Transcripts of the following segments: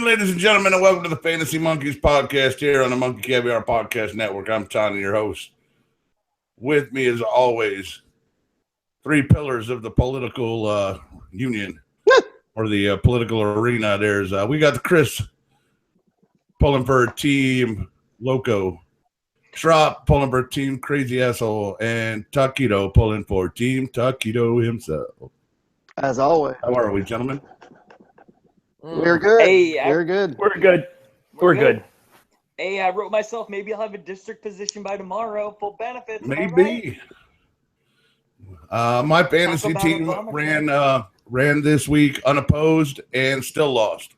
evening, ladies and gentlemen, and welcome to the Fantasy Monkeys podcast here on the Monkey Caviar Podcast Network. I'm Tony, your host. With me, as always, three pillars of the political union or the political arena. We got the Chris pulling for Team Loco, Schropp pulling for Team Crazy Asshole, and Taquito pulling for Team Taquito himself. As always. How are we, gentlemen? We're good. Hey, We're good. We're good. We're good. Hey, I wrote myself. Maybe I'll have a district position by tomorrow. Full benefits. Maybe. My fantasy team ran this week unopposed and still lost.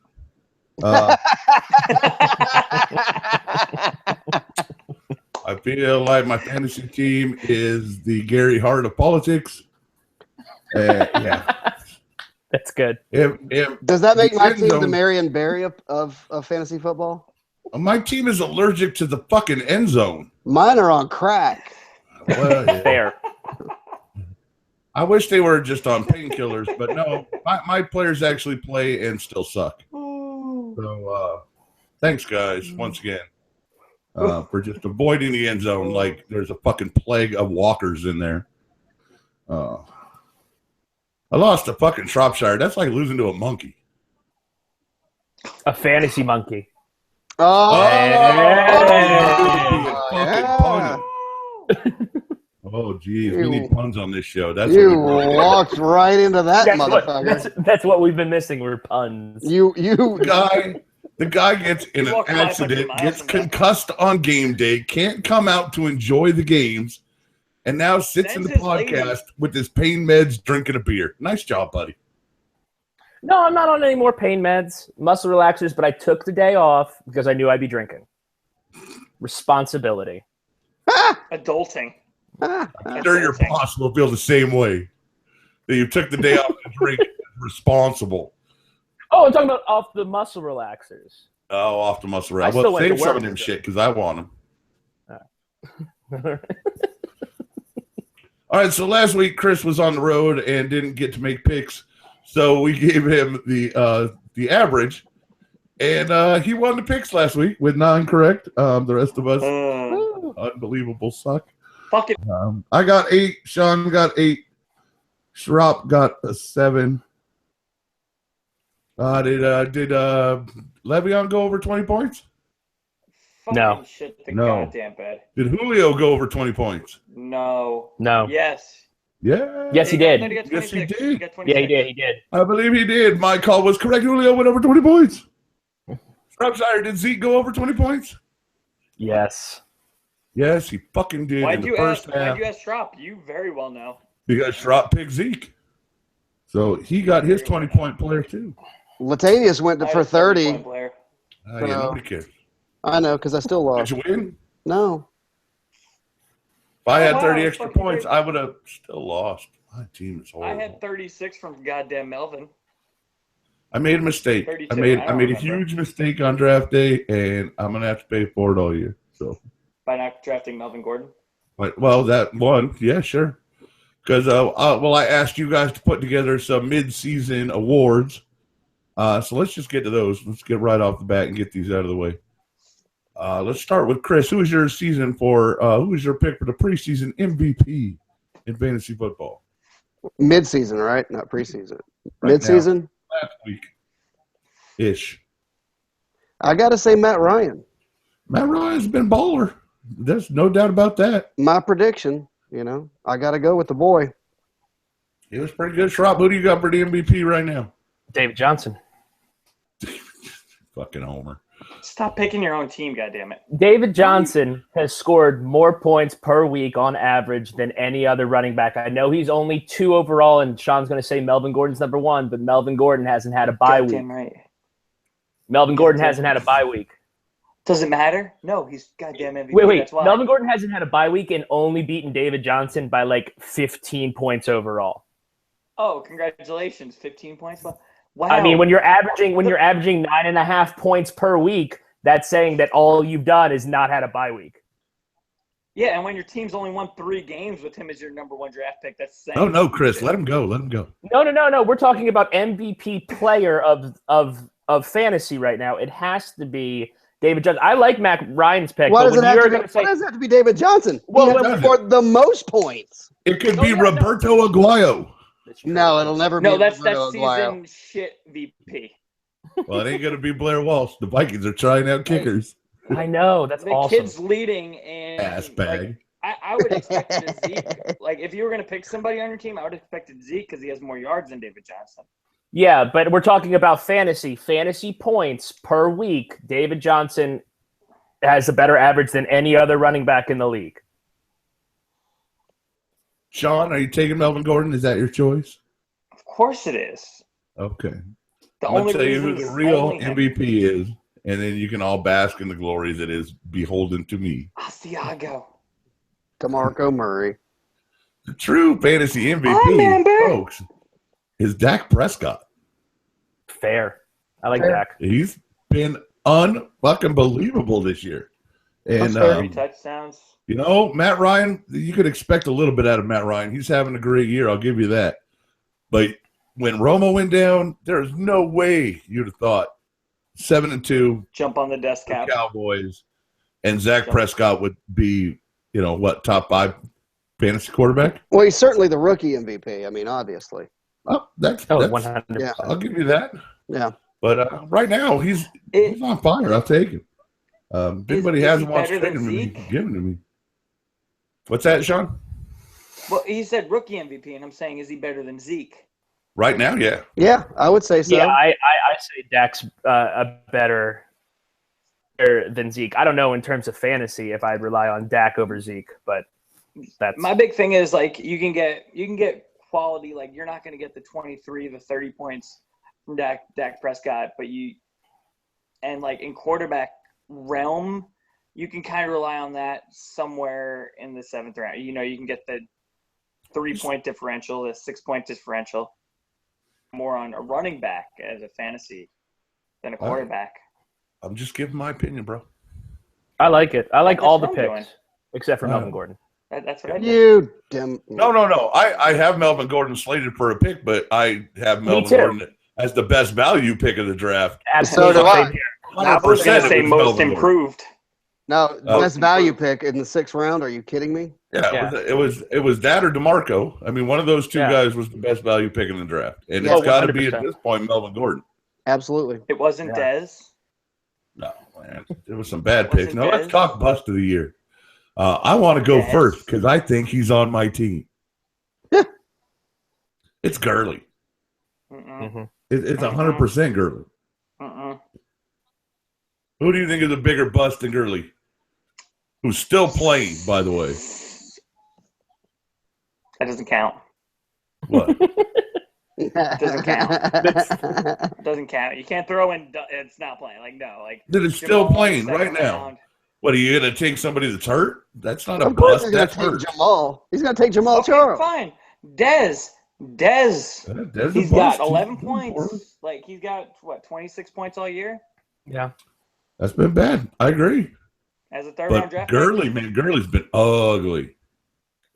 I feel like my fantasy team is the Gary Hart of politics. Yeah. That's good. Does that make my team the Marion Barry of fantasy football? My team is allergic to the fucking end zone. Mine are on crack. Well, yeah. Fair. I wish they were just on painkillers, but no, my players actually play and still suck. So thanks, guys, once again, for just avoiding the end zone like there's a fucking plague of walkers in there. I lost to fucking Shropshire. That's like losing to a monkey. A fantasy monkey. Oh, geez. We need puns on this show. That's you walked right into that motherfucker. That's what we've been missing. We're puns. The guy gets in an accident, gets concussed on game day, can't come out to enjoy the games, and now sits in the podcast with his pain meds drinking a beer. Nice job, buddy. No, I'm not on any more pain meds, muscle relaxers, but I took the day off because I knew I'd be drinking. Responsibility. Adulting. I'm sure your boss will feel the same way. That you took the day off to drink is responsible. Oh, I'm talking about off the muscle relaxers. Oh, off the muscle relaxers. Well, save some of them shit because I want them. All right, so last week Chris was on the road and didn't get to make picks, so we gave him the average, and he won the picks last week with 9 correct. The rest of us, unbelievable suck. Fuck it. I got 8. Sean got 8. Schropp got a 7. Did Le'Veon go over 20 points? No. Shit, goddamn bad. Did Julio go over 20 points? No. Yes. Yeah. Yes, he did. Yes, he did. Yeah, he did. He did. I believe he did. My call was correct. Julio went over 20 points. Shropshire, did Zeke go over 20 points? Yes. Yes, he fucking did. Why'd you ask Schropp? You very well know. Because Schropp picked Zeke. So he got his 20-point player too. Latavius went for 30. Yeah, nobody cares. I know, because I still lost. Did you win? No. If I had 30 extra points, I would have still lost. My team is horrible. I had 36 from goddamn Melvin. I made a mistake. I made a huge mistake on draft day, and I'm gonna have to pay for it all year. So by not drafting Melvin Gordon. Well, that one, yeah, sure. Because I asked you guys to put together some mid-season awards. So let's just get to those. Let's get right off the bat and get these out of the way. Let's start with Chris. Who was your pick for the preseason MVP in fantasy football? Mid-season, right? Not preseason. Right mid-season? Now, last week-ish. I got to say Matt Ryan. Matt Ryan's been baller. There's no doubt about that. My prediction, I got to go with the boy. He was pretty good. Schropp, who do you got for the MVP right now? David Johnson. Fucking homer. Stop picking your own team, goddammit. David Johnson has scored more points per week on average than any other running back. I know he's only 2 overall, and Sean's going to say Melvin Gordon's number 1, but Melvin Gordon hasn't had a bye week. Right. Melvin Gordon hasn't had a bye week. Does it matter? No, he's goddamn MVP. Wait. That's why. Melvin Gordon hasn't had a bye week and only beaten David Johnson by like 15 points overall. Oh, congratulations. 15 points? Wow. I mean, when you're averaging 9.5 points per week, that's saying that all you've done is not had a bye week. Yeah, and when your team's only won 3 games with him as your number 1 draft pick, that's saying. Oh, no, Chris, let him go. No. We're talking about MVP player of of fantasy right now, it has to be David Johnson. I like Matt Ryan's pick. Why but does it when have you're to be? gonna say, Why does it have to be David Johnson? Well, He has scored the most points. It could Oh, be yeah, no. Roberto Aguayo. No, it'll never be. No, that's Roberto Aguayo. season shit VP. Well, it ain't going to be Blair Walsh. The Vikings are trying out kickers. I know that's The awesome. kid's leading, and Ass bag. I would expect it to Zeke. Like, if you were going to pick somebody on your team, I would expect it Zeke because he has more yards than David Johnson. Yeah, but we're talking about fantasy points per week. David Johnson has a better average than any other running back in the league. Sean, are you taking Melvin Gordon? Is that your choice? Of course it is. Okay. The I'm going only to tell you who reason the is real only him. MVP is, and then you can all bask in the glories that is beholden to me. Asiago. DeMarco Murray. The true fantasy I MVP, remember. folks, is Dak Prescott. Fair. I like Fair. Dak. He's been unfucking believable this year. And, That's fair. 3 touchdowns. you know, Matt Ryan, you could expect a little bit out of Matt Ryan. He's having a great year. I'll give you that. But when Romo went down, there's no way you'd have thought 7-2 Jump on the desk cap. Cowboys and Zach Prescott would be, top 5 fantasy quarterback. Well, he's certainly the rookie MVP. I mean, obviously. Oh, that's 100%. Yeah. I'll give you that. Yeah. But right now, he's on fire. I'll take him. If anybody is hasn't he watched better than trading him, Zeke? give him to me. What's that, Sean? Well, he said rookie MVP, and I'm saying, is he better than Zeke? Right now, yeah. Yeah, I would say so. Yeah, I say Dak's a better than Zeke. I don't know in terms of fantasy if I'd rely on Dak over Zeke, but that's My big thing is, like, you can get quality. Like, you're not going to get the 23, the 30 points from Dak Prescott, but in quarterback realm, you can kind of rely on that somewhere in the 7th round. You can get the 3-point differential, the 6-point differential, more on a running back as a fantasy than a quarterback. I'm just giving my opinion, bro. I like it. I like That's all the what I'm picks doing. except for Melvin Gordon. That's what I do. You dim. No. I have Melvin Gordon slated for a pick, but I have Melvin too. Gordon as the best value pick of the draft. Absolutely. So do I. I was going 100% to say it was most Melvin Gordon. improved. No, best value pick in the 6th round. Are you kidding me? Yeah, it was that or DeMarco. I mean, one of those two guys was the best value pick in the draft, and Yeah, it's got to be 100%. at this point Melvin Gordon. Absolutely. It wasn't Dez. No, man, there was some bad Was picks. it Now let's Dez? talk bust of the year. I want to go Dez. first because I think he's on my team. It's Gurley. Mm-mm. It's 100% Gurley. Mm-mm. Who do you think is a bigger bust than Gurley? Who's still playing, by the way. That doesn't count. What? Doesn't count. Doesn't count. You can't throw in. It's not playing. Like, no. Like, That is still Jamal playing second right now. round. What, are you going to take somebody that's hurt? That's not a Of course bust. he's going That's to take hurt. Jamal. He's going to take Jamal Okay, Charles. fine. Dez. That's a He's bust. got 11 He's doing poorly. points. Like, he's got, 26 points all year Yeah. That's been bad. I agree. as a third-round But draft Gurley, man, Gurley's been ugly.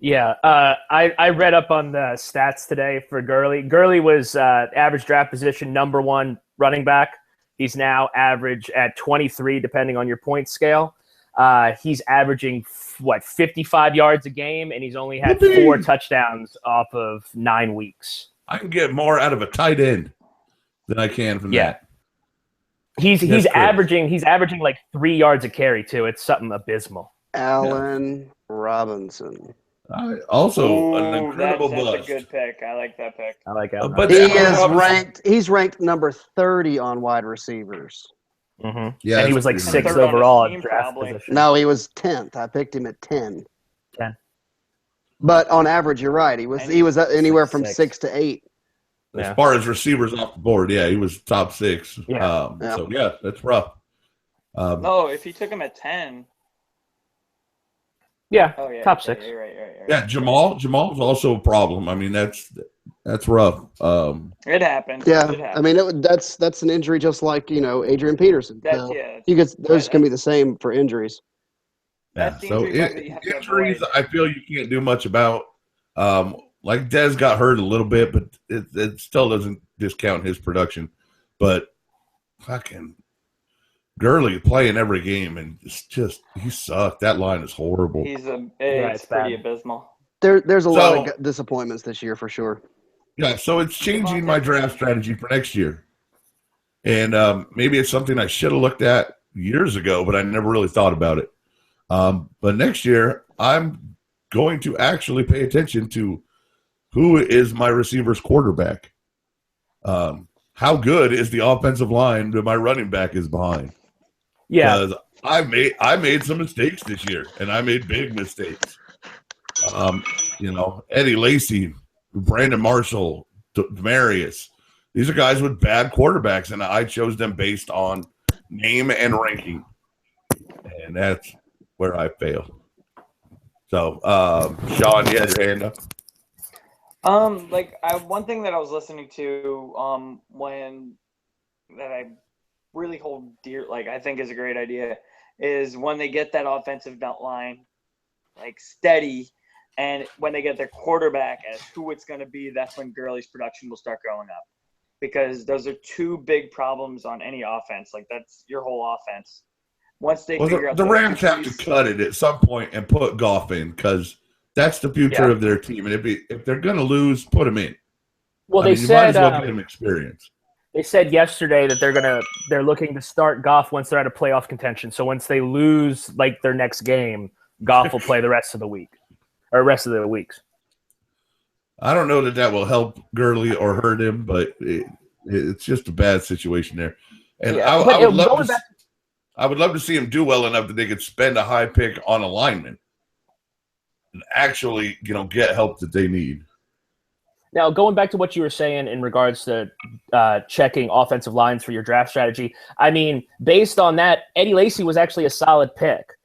Yeah, I read up on the stats today for Gurley. Gurley was average draft position number 1 running back. He's now average at 23, depending on your point scale. He's averaging 55 yards a game, and he's only had 4 touchdowns off of 9 weeks. I can get more out of a tight end than I can from that. He's That's averaging like 3 yards a carry too. It's something abysmal. Allen Robinson. Also, an incredible that's bust. a good pick. I like that pick. I like it. But He Allen is Robinson- ranked. He's ranked number 30 on wide receivers. Mm-hmm. Yeah, And he that's was like pretty 6th Third on his overall team, at draft probably. position. No, he was 10th. I picked him at 10. 10. But on average, you're right. He was anywhere from 6. 6 to 8. As far as receivers off the board, he was top 6. Yeah. So, that's rough. No, if he took him at 10. Yeah, Oh, yeah. top yeah, 6. You're right. Yeah, Jamal's also a problem. I mean, that's rough. It happened. Yeah, It I happened. mean that's an injury just like Adrian Peterson. Those can be the same for injuries. That's the so injury bug that you have to injuries, avoid. I feel you can't do much about. Like Dez got hurt a little bit, but it still doesn't discount his production. But fucking Gurley playing every game, and it's just he sucked. That line is horrible. It's pretty abysmal. There's a lot of disappointments this year for sure. Yeah, so it's changing my draft strategy for next year. And maybe it's something I should have looked at years ago, but I never really thought about it. But next year, I'm going to actually pay attention to who is my receiver's quarterback. How good is the offensive line that my running back is behind? Yeah. Because I made some mistakes this year, and I made big mistakes. Eddie Lacy, Brandon Marshall, Demarius. These are guys with bad quarterbacks, and I chose them based on name and ranking. And that's where I fail. So, Sean, you had your hand up. One thing that I was listening to that I really hold dear, I think is a great idea, is when they get that offensive line steady, and when they get their quarterback as who it's going to be, that's when Gurley's production will start going up. Because those are two big problems on any offense. That's your whole offense. Once they figure out the Rams have to cut it at some point and put Goff in, because that's the future of their team. And if they're going to lose, put him in. Well, you might as well get him experience. They said yesterday that they're looking to start Goff once they're out of playoff contention. So once they lose their next game, Goff will play the rest of the week or rest of the weeks. I don't know that will help Gurley or hurt him, but it's just a bad situation there. And I would love to see him do well enough that they could spend a high pick on a lineman and actually, get help that they need. Now, going back to what you were saying in regards to checking offensive lines for your draft strategy, I mean, based on that, Eddie Lacy was actually a solid pick.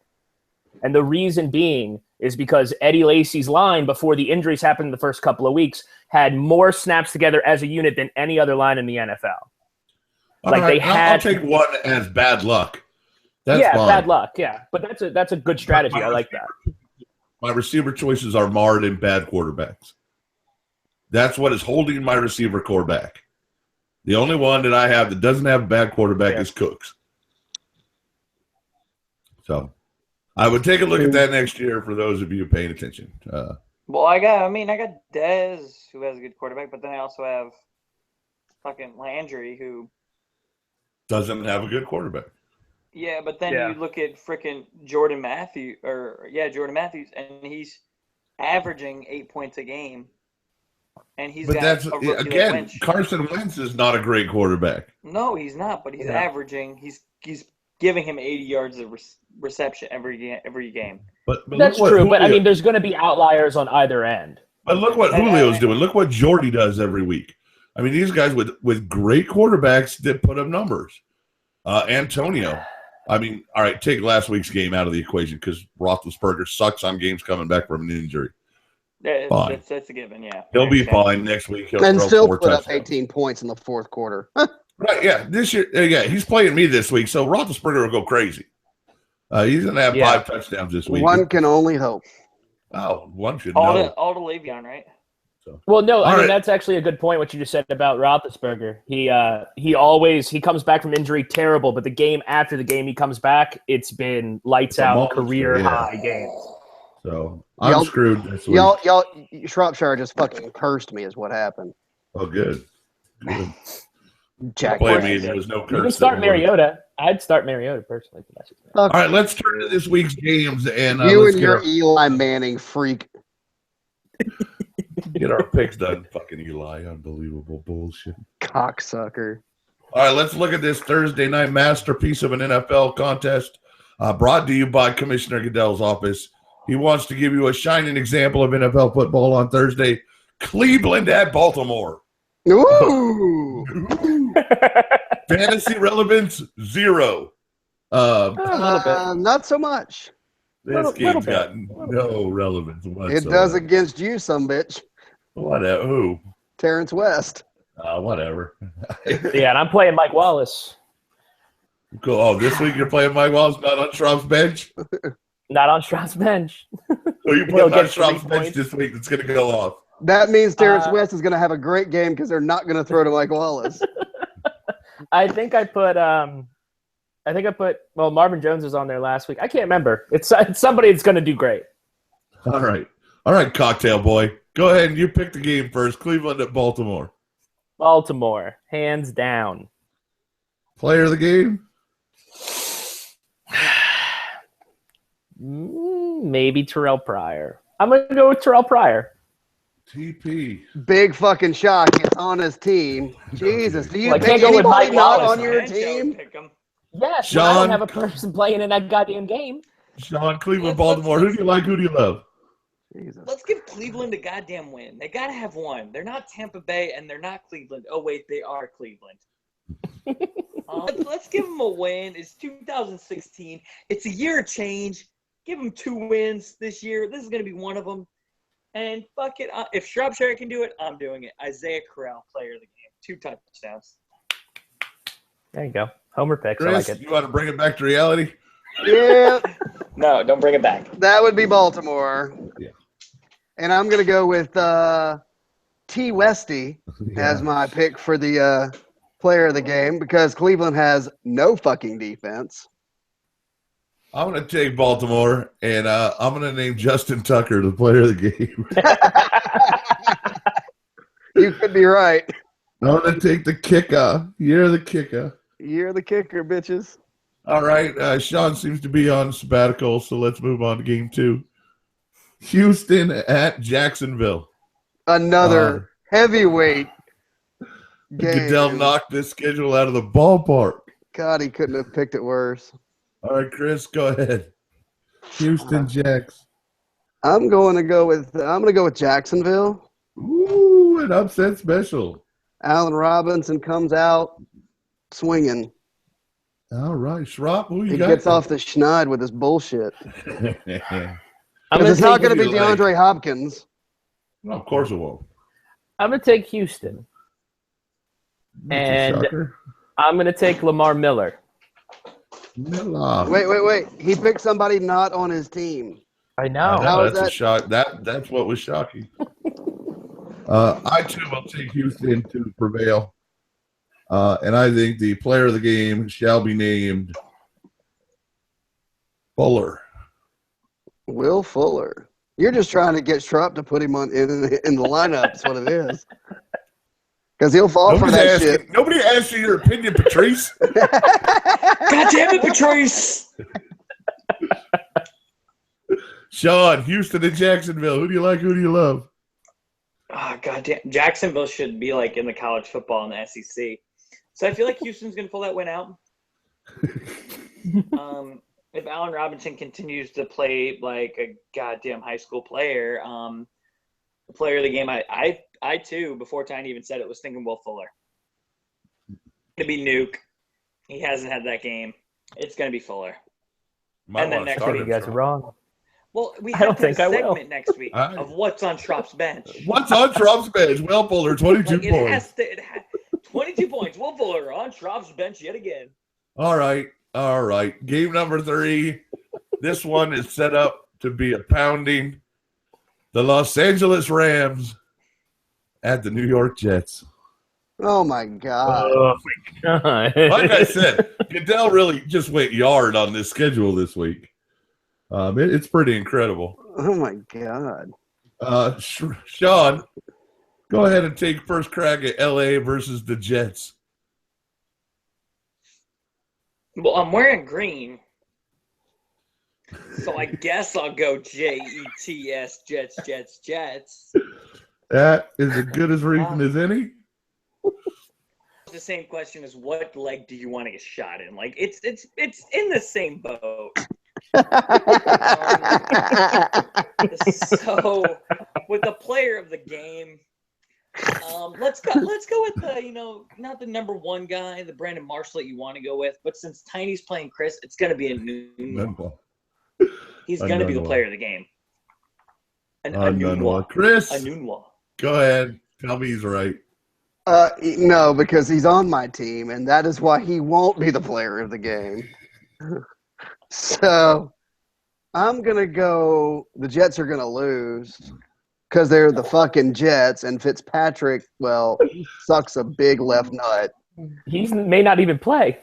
And the reason being is because Eddie Lacy's line, before the injuries happened in the first couple of weeks, had more snaps together as a unit than any other line in the NFL. I'll take one as bad luck. That's fine. Bad luck, yeah. But that's a good strategy. I like that. My receiver choices are marred in bad quarterbacks. That's what is holding my receiver core back. The only one that I have that doesn't have a bad quarterback is Cooks. So I would take a look at that next year for those of you paying attention. I got Dez, who has a good quarterback, but then I also have fucking Landry, who doesn't have a good quarterback. Yeah, but then you look at freaking Jordan Matthews, and he's averaging 8 points a game. And Carson Wentz is not a great quarterback. No, he's not, but he's averaging. He's giving him 80 yards of reception every game. But that's true. But I mean, there's going to be outliers on either end. But look what Julio's doing. Look what Jordy does every week. I mean, these guys with great quarterbacks that put up numbers. Antonio. I mean, all right, take last week's game out of the equation because Roethlisberger sucks on games coming back from an injury. Fine. That's a given, yeah. He'll be fine next week. He'll and throw still 4 put touchdowns. up 18 points in the fourth quarter. Right, yeah. This year, he's playing me this week, so Roethlisberger will go crazy. He's going to have 5 touchdowns this week. One can only hope. Oh, one should know. All to Le'Veon, right? So. Well, no, I mean, that's actually a good point, what you just said about Roethlisberger. He comes back from injury terrible, but the game after the game he comes back, it's been lights out, career high games. So I'm screwed this week. Y'all, Shropshire just fucking cursed me is what happened. Oh, good. Jack, play me. There was no curse. You can start Mariota. I'd start Mariota personally. All right, let's turn to this week's games and you and your Eli Manning freak. Get our picks done, fucking Eli. Unbelievable bullshit. Cocksucker. All right, let's look at this Thursday night masterpiece of an NFL contest brought to you by Commissioner Goodell's office. He wants to give you a shining example of NFL football on Thursday. Cleveland at Baltimore. Ooh. Fantasy relevance, 0. Not so much. This game's got no relevance whatsoever. It does against you, some bitch. Whatever. Who? Terrence West. Whatever. Yeah, and I'm playing Mike Wallace. Cool. Oh, this week you're playing Mike Wallace, not on Schraub's bench? Not on Stroud's bench. So you put on Schraub's bench this week that's going to go off. That means Terrence West is going to have a great game because they're not going to throw to Mike Wallace. I think I put well, Marvin Jones was on there last week. I can't remember. It's somebody that's going to do great. All right, cocktail boy. Go ahead and you pick the game first. Cleveland at Baltimore. Baltimore, hands down. Player of the game? Maybe Terrell Pryor. I'm going to go with Terrell Pryor. TP. Big fucking shock. It's on his team. Jesus. Do you Well, I can't pick go with anybody Mike not Wallace. on your team? Yes, Sean, I don't have a person playing in that goddamn game. Sean, Cleveland, Baltimore. Who do you like? Who do you love? Jesus. Let's give Cleveland a goddamn win. They got to have one. They're not Tampa Bay, and they're not Cleveland. Oh, wait, they are Cleveland. Let's give them a win. It's 2016. It's a year of change. Give them 2 wins this year. This is going to be one of them. And fuck it. If Shropshire can do it, I'm doing it. Isaiah Corral, player of the game. 2 touchdowns. There you go. Homer picks. Chris, I like it. you want to bring it back to reality? Yeah, No, don't bring it back. that would be Baltimore. Yeah. And I'm going to go with T. Westy as my pick for the player of the game because Cleveland has no fucking defense. I'm going to take Baltimore, and I'm going to name Justin Tucker the player of the game. You could be right. I'm going to take the kicker. You're the kicker. You're the kicker, bitches. All right. Sean seems to be on sabbatical, so let's move on to game 2. Houston at Jacksonville. Another heavyweight game. Goodell knocked this schedule out of the ballpark. God, he couldn't have picked it worse. All right, Chris, go ahead. Houston Jacks. I'm going to go with Jacksonville. Ooh, an upset special. Allen Robinson comes out swinging. All right, Schropp, who you He got? gets off the schneid with his bullshit. I'm Because it's not going to be who you like. DeAndre Hopkins. No, of course it won't. I'm going to take Houston. And Shocker. I'm going to take Lamar Miller. Miller. Wait. He picked somebody not on his team. I know. How is That's a that? shock. That's what was shocking. I too will take Houston to prevail. And I think the player of the game shall be named Fuller. Will Fuller. You're just trying to get Schrupp to put him in the lineup. That's what it is. Because he'll fall for that shit. Nobody asked you your opinion, Patrice. God damn it, Patrice! Sean, Houston and Jacksonville. Who do you like? Who do you love? Oh, goddamn. Jacksonville should be like in the college football in the SEC. So I feel like Houston's going to pull that win out. If Allen Robinson continues to play like a goddamn high school player, the player of the game, I too, before Tiny even said it, was thinking Will Fuller. It's going to be Nuke. He hasn't had that game. It's going to be Fuller. Might And then wanna next start week You him, guys are Sean. wrong. Well, we I have don't think I will. segment next week of what's on Schropp's bench. What's on Trump's bench? Will Fuller, 22 Like, points. it has 22 points. Will Fuller on Schropp's bench yet again. All right. Game number 3. This one is set up to be a pounding. The Los Angeles Rams at the New York Jets. Oh, my God. Oh, my God. Like I said, Goodell really just went yard on this schedule this week. It's pretty incredible. Oh, my God. Sean, go ahead and take first crack at L.A. versus the Jets. Well, I'm wearing green. So I guess I'll go Jets, Jets. That is as good as reason as any. The same question is, what leg do you want to get shot in? Like, it's in the same boat. So with the player of the game, let's go with the not the number 1 guy, the Brandon Marshall that you want to go with, but since Tiny's playing Chris, it's going to be a new. He's going to be the player of the game. Chris, Anunwa. go ahead. Tell me he's right. No, because he's on my team, and that is why he won't be the player of the game. So I'm going to go – the Jets are going to lose because they're the fucking Jets, and Fitzpatrick, well, sucks a big left nut. He may not even play.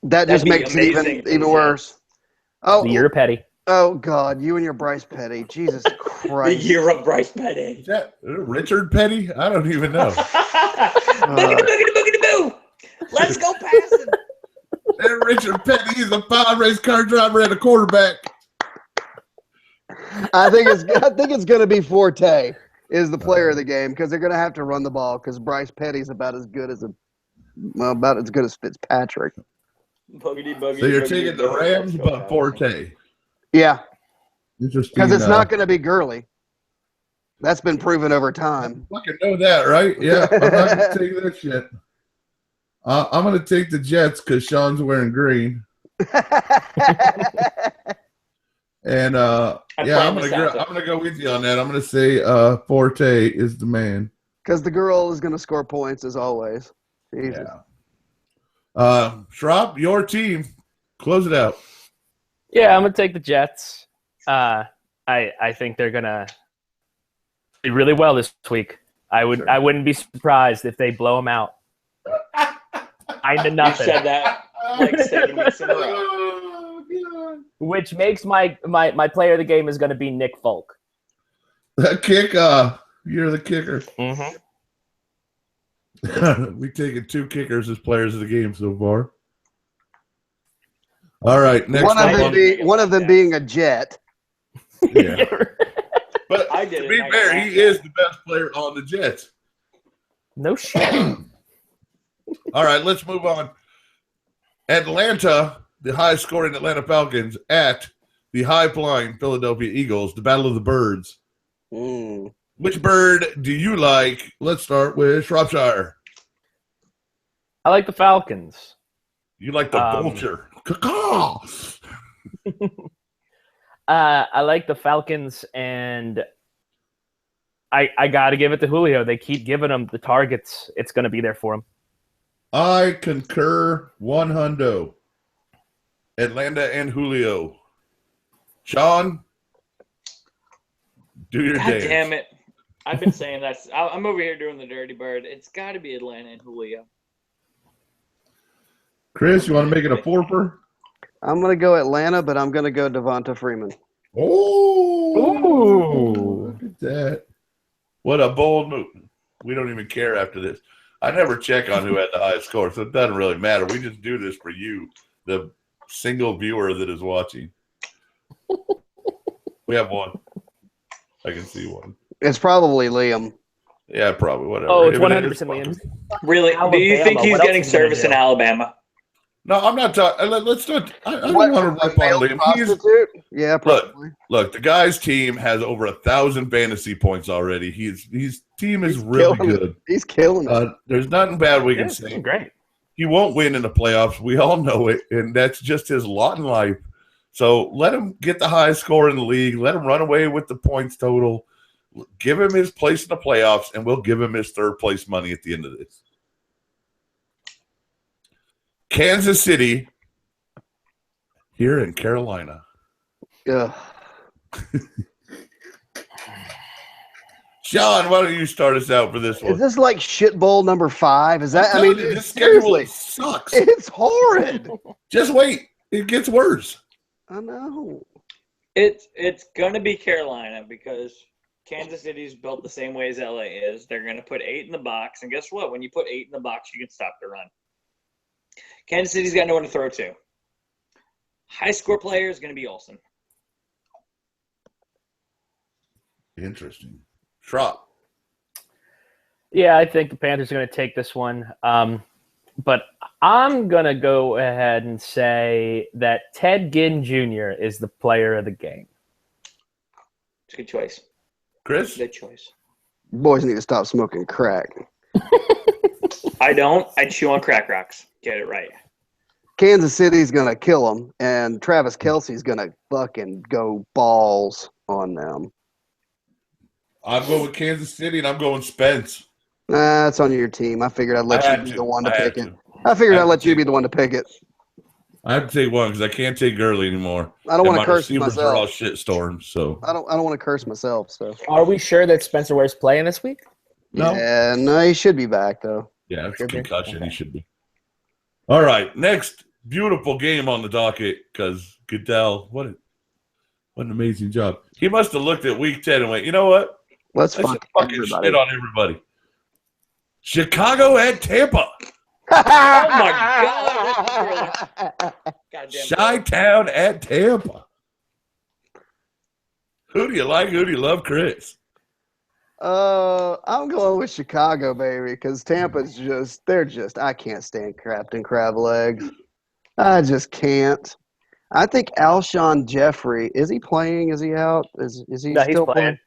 That just That'd be makes it amazing for even the worse. Oh, You're petty. oh God, you and your Bryce Petty. Jesus The Christ. year of Bryce Petty. Is that Richard Petty? I don't even know. Boogity, boogity, boogity, boo! Let's go passing. And Richard Petty is a power race car driver and a quarterback. I think it's going to be Forte is the player of the game because they're going to have to run the ball because Bryce Petty's about as good as Fitzpatrick. Boogity, boogity, So you're boogity, taking the boo. Rams, Let's go but passing. Forte. Yeah, Interesting. because it's not going to be Gurley. That's been proven over time. Fucking know that, right? Yeah, I'm not going to take that shit. I'm going to take the Jets because Sean's wearing green. And I'm gonna go with you on that. I'm gonna say Forte is the man. Because the girl is gonna score points as always. Jesus. Yeah. Schraub, your team, close it out. Yeah, I'm gonna take the Jets. I think they're gonna do really well this week. I wouldn't be surprised if they blow them out. Kinda You nothing. said that like 7 weeks in a row. Oh, God. Which makes my player of the game is gonna be Nick Folk. That kick, you're the kicker. Mm-hmm. We've taken 2 kickers as players of the game so far. All right, next one of them being a Jet. Yeah. But I did to it, be I got fair, that. he is the best player on the Jets. No shit. All right, let's move on. Atlanta, the high-scoring Atlanta Falcons at the high-flying Philadelphia Eagles, the Battle of the Birds. Mm. Which bird do you like? Let's start with Shropshire. I like the Falcons. You like the vulture. Caw-caw! I like the Falcons, and I got to give it to Julio. They keep giving him the targets. It's going to be there for him. I concur 100. Atlanta and Julio. Sean, do your God dance. damn it. I've been saying that. I'm over here doing the dirty bird. It's got to be Atlanta and Julio. Chris, you want to make it a forfer? I'm gonna go Atlanta, but I'm gonna go Devonta Freeman. Oh, Ooh. look at that. What a bold move. We don't even care after this. I never check on who had the highest score, so it doesn't really matter. We just do this for you, the single viewer that is watching. We have one. I can see one. It's probably Liam. Yeah, probably, whatever. Oh, it's If it 100% is, Liam. Really? Do you Alabama. think he's What else getting is he gonna service do? in Alabama? No, I'm not talking. Let's not. I don't What, want to rip male on Liam. He's, prostitute? Yeah, probably. look, the guy's team has over 1,000 fantasy points already. His team is He's really killing it. good. He's killing it. There's nothing bad we Yeah, can it's say. doing great. He won't win in the playoffs. We all know it, and that's just his lot in life. So let him get the highest score in the league. Let him run away with the points total. Give him his place in the playoffs, and we'll give him his third place money at the end of this. Kansas City here in Carolina. Ugh. Sean, why don't you start us out for this one? Is this like shit bowl number 5? Is that? I mean, This schedule seriously, sucks. it's horrid. Just wait. It gets worse. I know. It's gonna be Carolina because Kansas City's built the same way as LA is. They're gonna put 8 in the box, and guess what? When you put 8 in the box, you can stop the run. Kansas City's got no one to throw to. High score player is gonna be Olsen. Interesting. Schropp. Yeah, I think the Panthers are going to take this one. But I'm going to go ahead and say that Ted Ginn Jr. is the player of the game. It's a good choice. Chris? Good choice. Boys need to stop smoking crack. I don't. I chew on crack rocks. Get it right. Kansas City's gonna kill them, and Travis Kelce's gonna fucking go balls on them. I'm going with Kansas City, and I'm going Spence. That's on your team. I figured I'd let you be the one to pick it. to. I figured I'd let you be the one to pick it. I have to take one because I can't take Gurley anymore. I don't want to my curse receivers are all myself. shit storms. So I don't want to curse myself. So Are we sure that Spencer Ware's playing this week? no, yeah, no, he should be back though. Yeah, it's Should be. concussion. Okay. He should be. All right, next beautiful game on the docket because Goodell, what an amazing job. He must have looked at Week 10 and went, you know what? Let's I should fuck fucking everybody. shit on everybody. Chicago at Tampa. Oh my God. Goddamn. Chi-Town at Tampa. Who do you like? Who do you love, Chris? I'm going with Chicago, baby, because Tampa's I can't stand Captain Crab Legs. I just can't. I think Alshon Jeffrey, is he playing? Is he out? Is he No, he's still playing.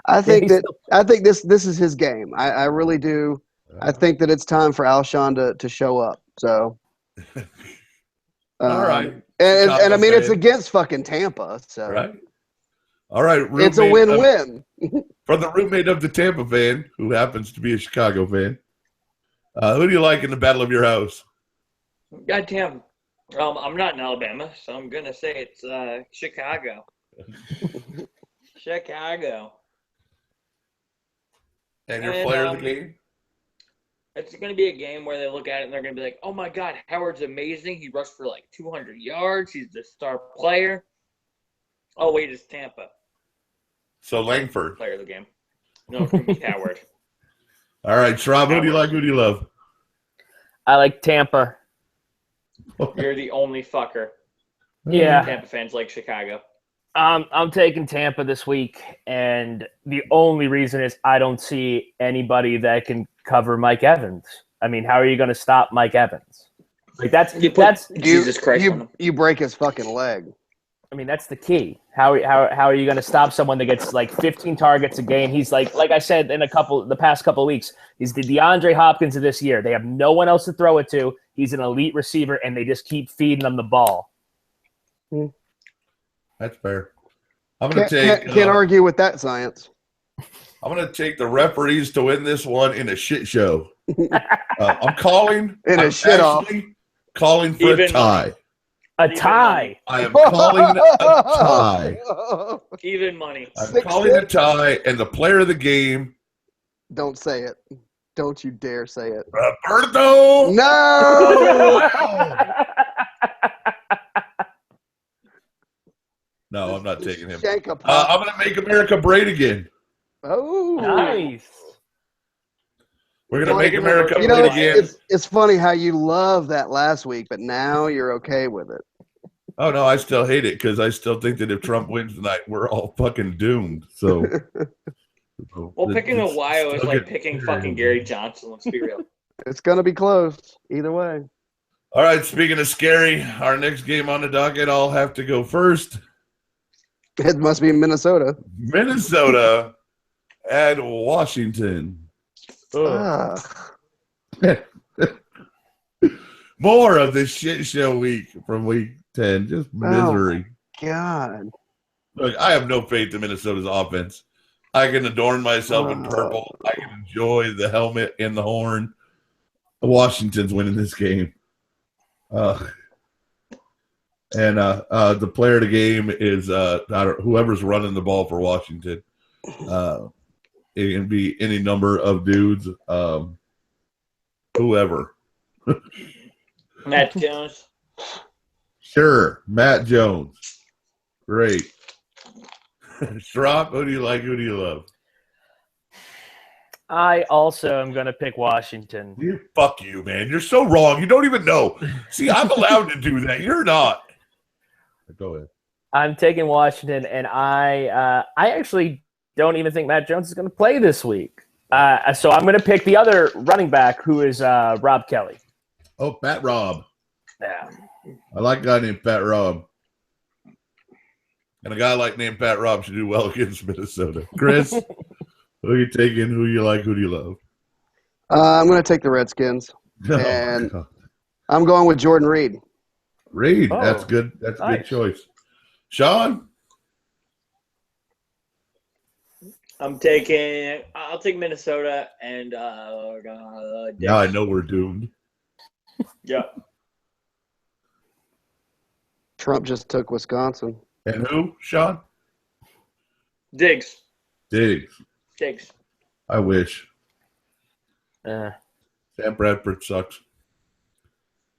I think he's this is his game. I really do. I think that it's time for Alshon to show up. So, All right. and I mean it's fan. against fucking Tampa. So Right. All right. it's a win-win. From the roommate of the Tampa fan, who happens to be a Chicago fan. Who do you like in the battle of your house? Goddamn. I'm not in Alabama, so I'm gonna say it's Chicago. Chicago. And your player of the game? It's going to be a game where they look at it and they're going to be like, oh my God, Howard's amazing. He rushed for like 200 yards. He's the star player. Oh, wait, it's Tampa. So Langford. Player of the game. No, it's going to be Howard. All right, Schraub, who do you like? Who do you love? I like Tampa. You're the only fucker. Yeah. Tampa fans like Chicago. I'm taking Tampa this week, and the only reason is I don't see anybody that can cover Mike Evans. I mean, how are you going to stop Mike Evans? Like that's Jesus Christ. You break his fucking leg. I mean, that's the key. How are you going to stop someone that gets like 15 targets a game? He's like I said in the past couple of weeks, he's the DeAndre Hopkins of this year. They have no one else to throw it to. He's an elite receiver, and they just keep feeding him the ball. That's fair. I'm going to can't argue with that science. I'm going to take the referees to win this one in a shit show. I'm calling a shit off. Calling for a tie. A tie. I am calling a tie. Even money. I'm calling a tie, and the player of the game. Don't say it. Don't you dare say it. Roberto. No. No, I'm not taking him. I'm going to make America great again. Oh, nice. We're going to make America great again. It's funny how you love that last week, but now you're okay with it. Oh, no, I still hate it because I still think that if Trump wins tonight, we're all fucking doomed. So, well, picking Ohio is like picking fucking Gary Johnson. Let's be real. It's going to be close either way. All right, speaking of scary, our next game on the docket, I'll have to go first. It must be Minnesota. Minnesota at Washington. More of this shit show week from week 10. Just misery. Oh God. Look, I have no faith in Minnesota's offense. I can adorn myself in purple. I can enjoy the helmet and the horn. Washington's winning this game. And the player of the game is whoever's running the ball for Washington. It can be any number of dudes, whoever. Matt Jones. Sure, Matt Jones. Great. Schropp, who do you like? Who do you love? I also am going to pick Washington. Fuck you, man. You're so wrong. You don't even know. See, I'm allowed to do that. You're not. Go ahead. I'm taking Washington, and I actually don't even think Matt Jones is going to play this week. So I'm going to pick the other running back, who is Rob Kelly. Oh, Fat Rob. Yeah. I like a guy named Fat Rob. And a guy named Fat Rob should do well against Minnesota. Chris, who are you taking? Who you like? Who do you love? I'm going to take the Redskins. And I'm going with Jordan Reed. Reed, that's good. That's a good choice. Sean? I'll take Minnesota and now I know we're doomed. Yeah. Trump just took Wisconsin. And who, Sean? Diggs. Diggs. Diggs. I wish. Yeah. Sam Bradford sucks.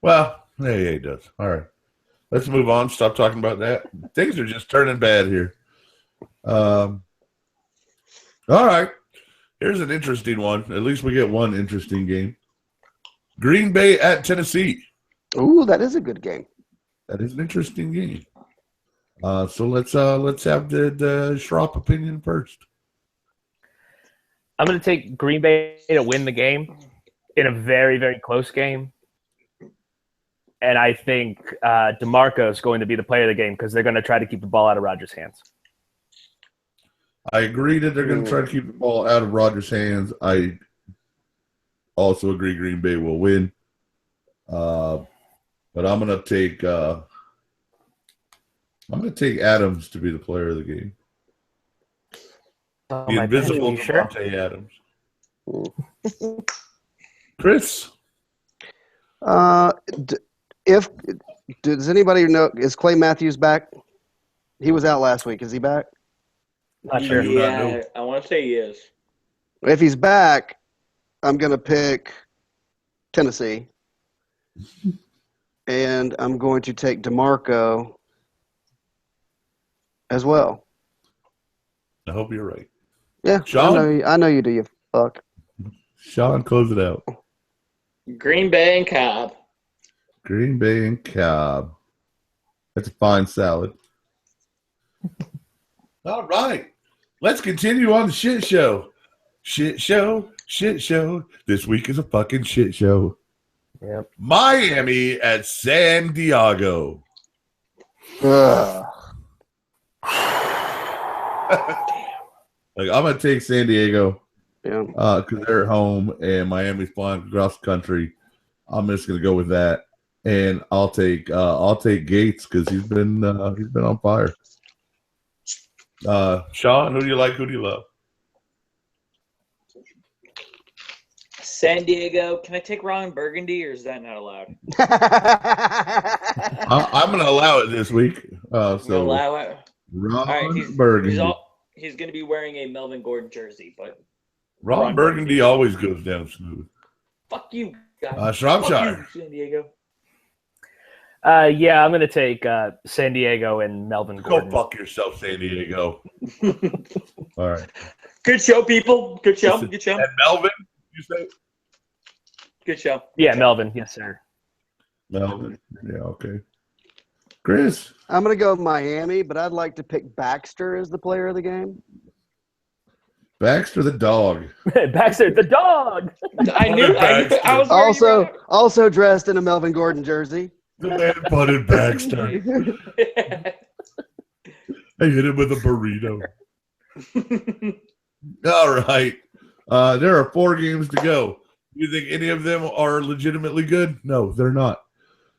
Well, yeah, he does. All right. Let's move on. Stop talking about that. Things are just turning bad here. All right. Here's an interesting one. At least we get one interesting game. Green Bay at Tennessee. Ooh, that is a good game. That is an interesting game. So let's have the Schropp opinion first. I'm going to take Green Bay to win the game in a very, very close game. And I think DeMarco is going to be the player of the game because they're going to try to keep the ball out of Rodgers' hands. I agree that they're going to try to keep the ball out of Rodgers' hands. I also agree Green Bay will win. But I'm going to take Adams to be the player of the game. Oh, The invisible sure? Devontae Adams. Chris? Does anybody know, is Clay Matthews back? He was out last week. Is he back? Not sure. do not know. Yeah, I want to say he is. If he's back, I'm going to pick Tennessee. And I'm going to take DeMarco as well. I hope you're right. Yeah, Sean? I know you do, you fuck. Sean, close it out. Green Bay and Cobb. Green Bay and Cobb. That's a fine salad. All right. Let's continue on the shit show. Shit show. This week is a fucking shit show. Yep. Miami at San Diego. Ugh. I'm going to take San Diego Yeah. because they're at home and Miami's flying across the country. I'm just going to go with that. And I'll take Gates because he's been on fire. Sean, who do you like? Who do you love? San Diego. Can I take Ron Burgundy, or is that not allowed? I'm going to allow it this week. I'm So gonna allow it. Ron All right, Burgundy. he's going to be wearing a Melvin Gordon jersey, but Ron Burgundy always goes down smooth. fuck you, guys. Shropshire. Fuck you, San Diego. Yeah, I'm going to take San Diego and Melvin Gordon. Go fuck yourself, San Diego. All right. Good show, people. Good show. Good show. And Melvin, you say? Good show. Yeah, Melvin. Yes, sir. Melvin. Yeah, okay. Chris. I'm going to go with Miami, but I'd like to pick Baxter as the player of the game. Baxter the dog. Baxter, the dog. I knew. I was Also dressed in a Melvin Gordon jersey. The man punted Baxter. I hit him with a burrito. All right. There are 4 games to go. You think any of them are legitimately good? No, they're not.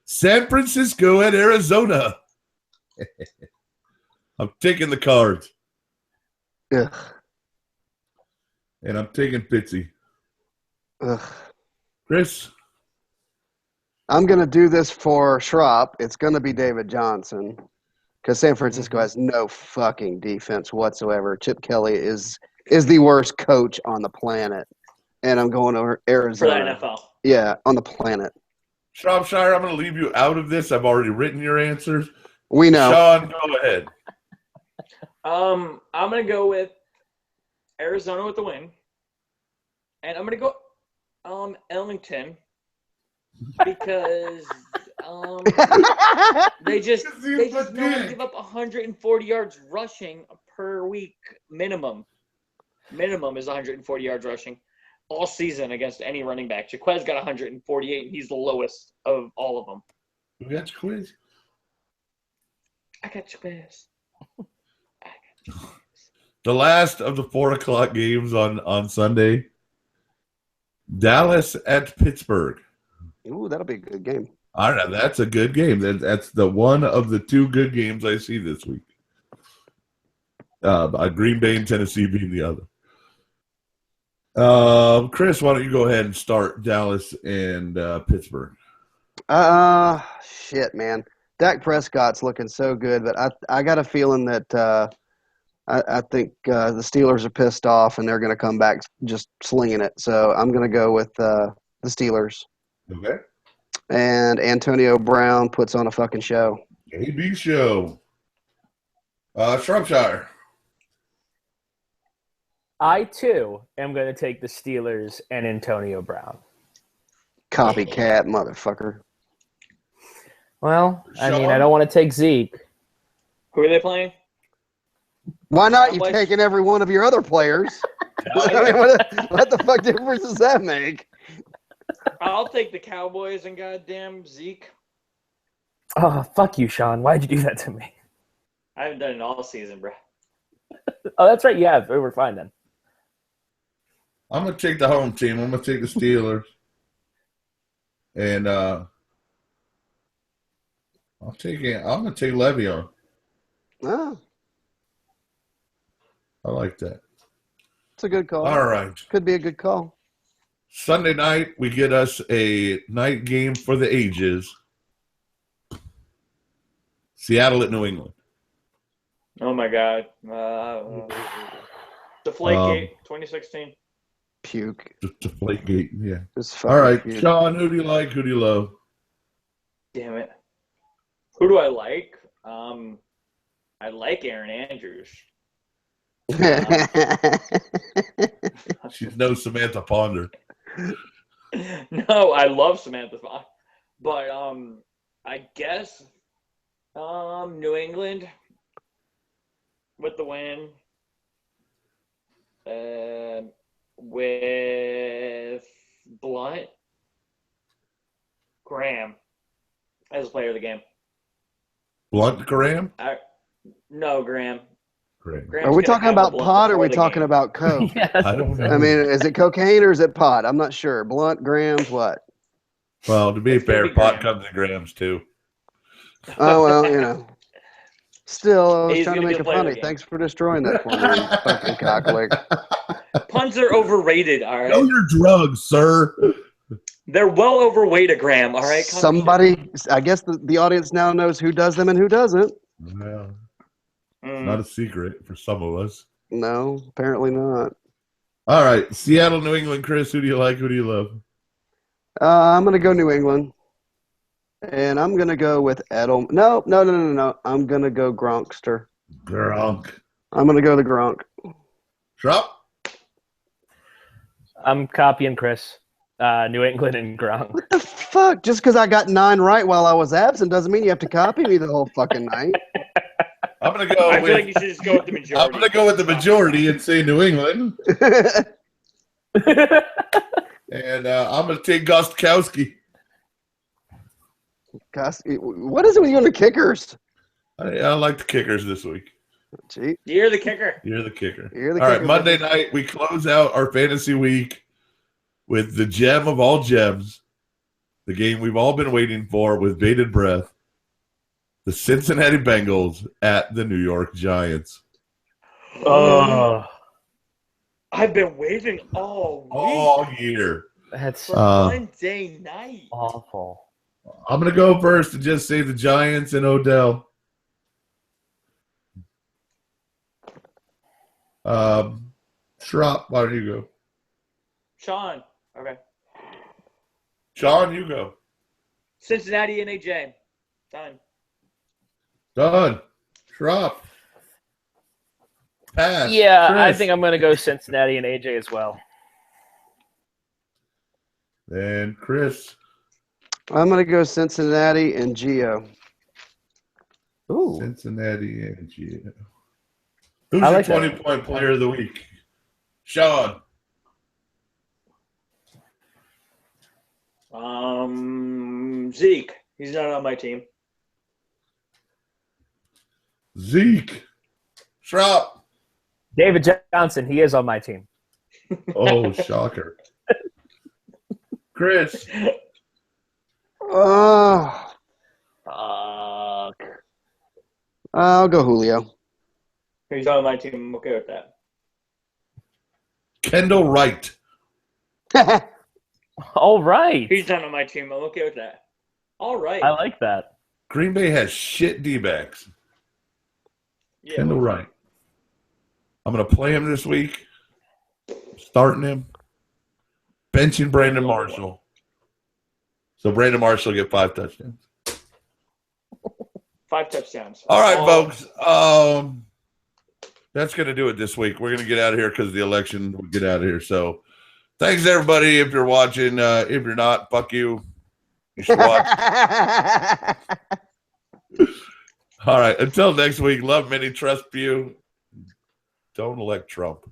San Francisco at Arizona. I'm taking the Cards. Ugh. And I'm taking Fitzy. Ugh. Chris? I'm going to do this for Schropp. It's going to be David Johnson because San Francisco has no fucking defense whatsoever. Chip Kelly is the worst coach on the planet. And I'm going over Arizona. For the NFL. Yeah, on the planet. Shropshire, I'm going to leave you out of this. I've already written your answers. We know. Sean, go ahead. I'm going to go with Arizona with the win. And I'm going to go Ellington because they just don't give up 140 yards rushing per week minimum. Minimum is 140 yards rushing all season against any running back. Jaquez got 148, and he's the lowest of all of them. Who got Jaquez? I got Jaquez. The last of the 4 o'clock games on Sunday. Dallas at Pittsburgh. Ooh, that'll be a good game. All right, that's a good game. That's the one of the 2 good games I see this week. Green Bay and Tennessee being the other. Chris, why don't you go ahead and start Dallas and Pittsburgh? Shit, man. Dak Prescott's looking so good, but I got a feeling that I think the Steelers are pissed off and they're going to come back just slinging it. So I'm going to go with the Steelers. Okay. And Antonio Brown puts on a fucking show. AB show. Shropshire. I, too, am going to take the Steelers and Antonio Brown. Copycat motherfucker. Well, I mean, Sean? I don't want to take Zeke. Who are they playing? Why not? You've Cowboys? taken every one of your other players. I mean, what the fuck difference does that make? I'll take the Cowboys and goddamn Zeke. Oh, fuck you, Sean. Why'd you do that to me? I haven't done it all season, bro. Oh, that's right. Yeah, we're fine then. I'm gonna take the home team. I'm gonna take the Steelers. And I'm gonna take Le'Veon. Oh, I like that. it's a good call. All right. Could be a good call. Sunday night, we get us a night game for the ages. Seattle at New England. Oh my God. Deflategate 2016. Puke. Deflategate, yeah. Just fucking All right, puke. Sean, who do you like? Who do you love? Damn it. Who do I like? I like Aaron Andrews. She's no Samantha Ponder. No, I love Samantha Fox. But I guess New England with the win. With Blunt, Graham as player of the game. Blunt Graham? No, Graham. Graham. Graham's Are we gonna talking have a about blunt pot or are we before the talking game. about coke? Yes. I don't know. I mean, is it cocaine or is it pot? I'm not sure. Blunt, grams, what? Well, to be It's gonna fair, be pot Graham. comes in grams too. Oh, well, you know. Still, I was He's trying to gonna be make the it player of the funny. game. Thanks for destroying that for me, you fucking cocklick. Punts are overrated, all Know right? your drugs, sir. They're well overweight a gram, all right? Somebody, I guess the audience now knows who does them and who doesn't. Well, Mm. not a secret for some of us. No, apparently not. All right, Seattle, New England. Chris, who do you like? Who do you love? I'm going to go New England. And I'm going to go with Edelman. No. I'm going to go Gronkster. Gronk. I'm going to go the Gronk. Drop. I'm copying Chris. New England and Gronk. What the fuck? Just because I got 9 right while I was absent doesn't mean you have to copy me the whole fucking night. I'm gonna go. I feel with, like you should just go with the majority. I'm gonna go with the majority and say New England, and I'm gonna take Gostkowski. Gosh, what is it with you and the kickers? I like the kickers this week. Gee, You're the kicker. You're the kicker. you're the All right, kicker. Monday night we close out our fantasy week with the gem of all gems, the game we've all been waiting for with bated breath. The Cincinnati Bengals at the New York Giants. Oh, I've been waiting all week All year. that's for Monday night. awful. I'm going to go first and just say the Giants and Odell. Shrop, why don't you go? Sean. Okay. Sean, you go. Cincinnati and AJ. Done. Done. Shrop. Pass. Yeah, I Chris. think I'm going to go Cincinnati and AJ as well. And Chris. I'm going to go Cincinnati and Gio. Ooh, Cincinnati and Gio. Who's I your like that. 20-point player of the week? Sean. Zeke. He's not on my team. Zeke. Shrop. David Johnson. He is on my team. Oh, shocker. Chris. Oh, Fuck. I'll go Julio. He's on my team. I'm okay with that. Kendall Wright. All right. He's not on my team. I'm okay with that. All right. I like that. Green Bay has shit D-backs. Yeah, Kendall Wright. I'm going to play him this week. Starting him. Benching Brandon Marshall. So Brandon Marshall will get 5 touchdowns. 5 touchdowns. All right, folks. That's going to do it this week. We're going to get out of here because of the election. We'll get out of here. So thanks, everybody. If you're watching, if you're not, fuck you. You should watch. All right. Until next week, love many, trust few. Don't elect Trump.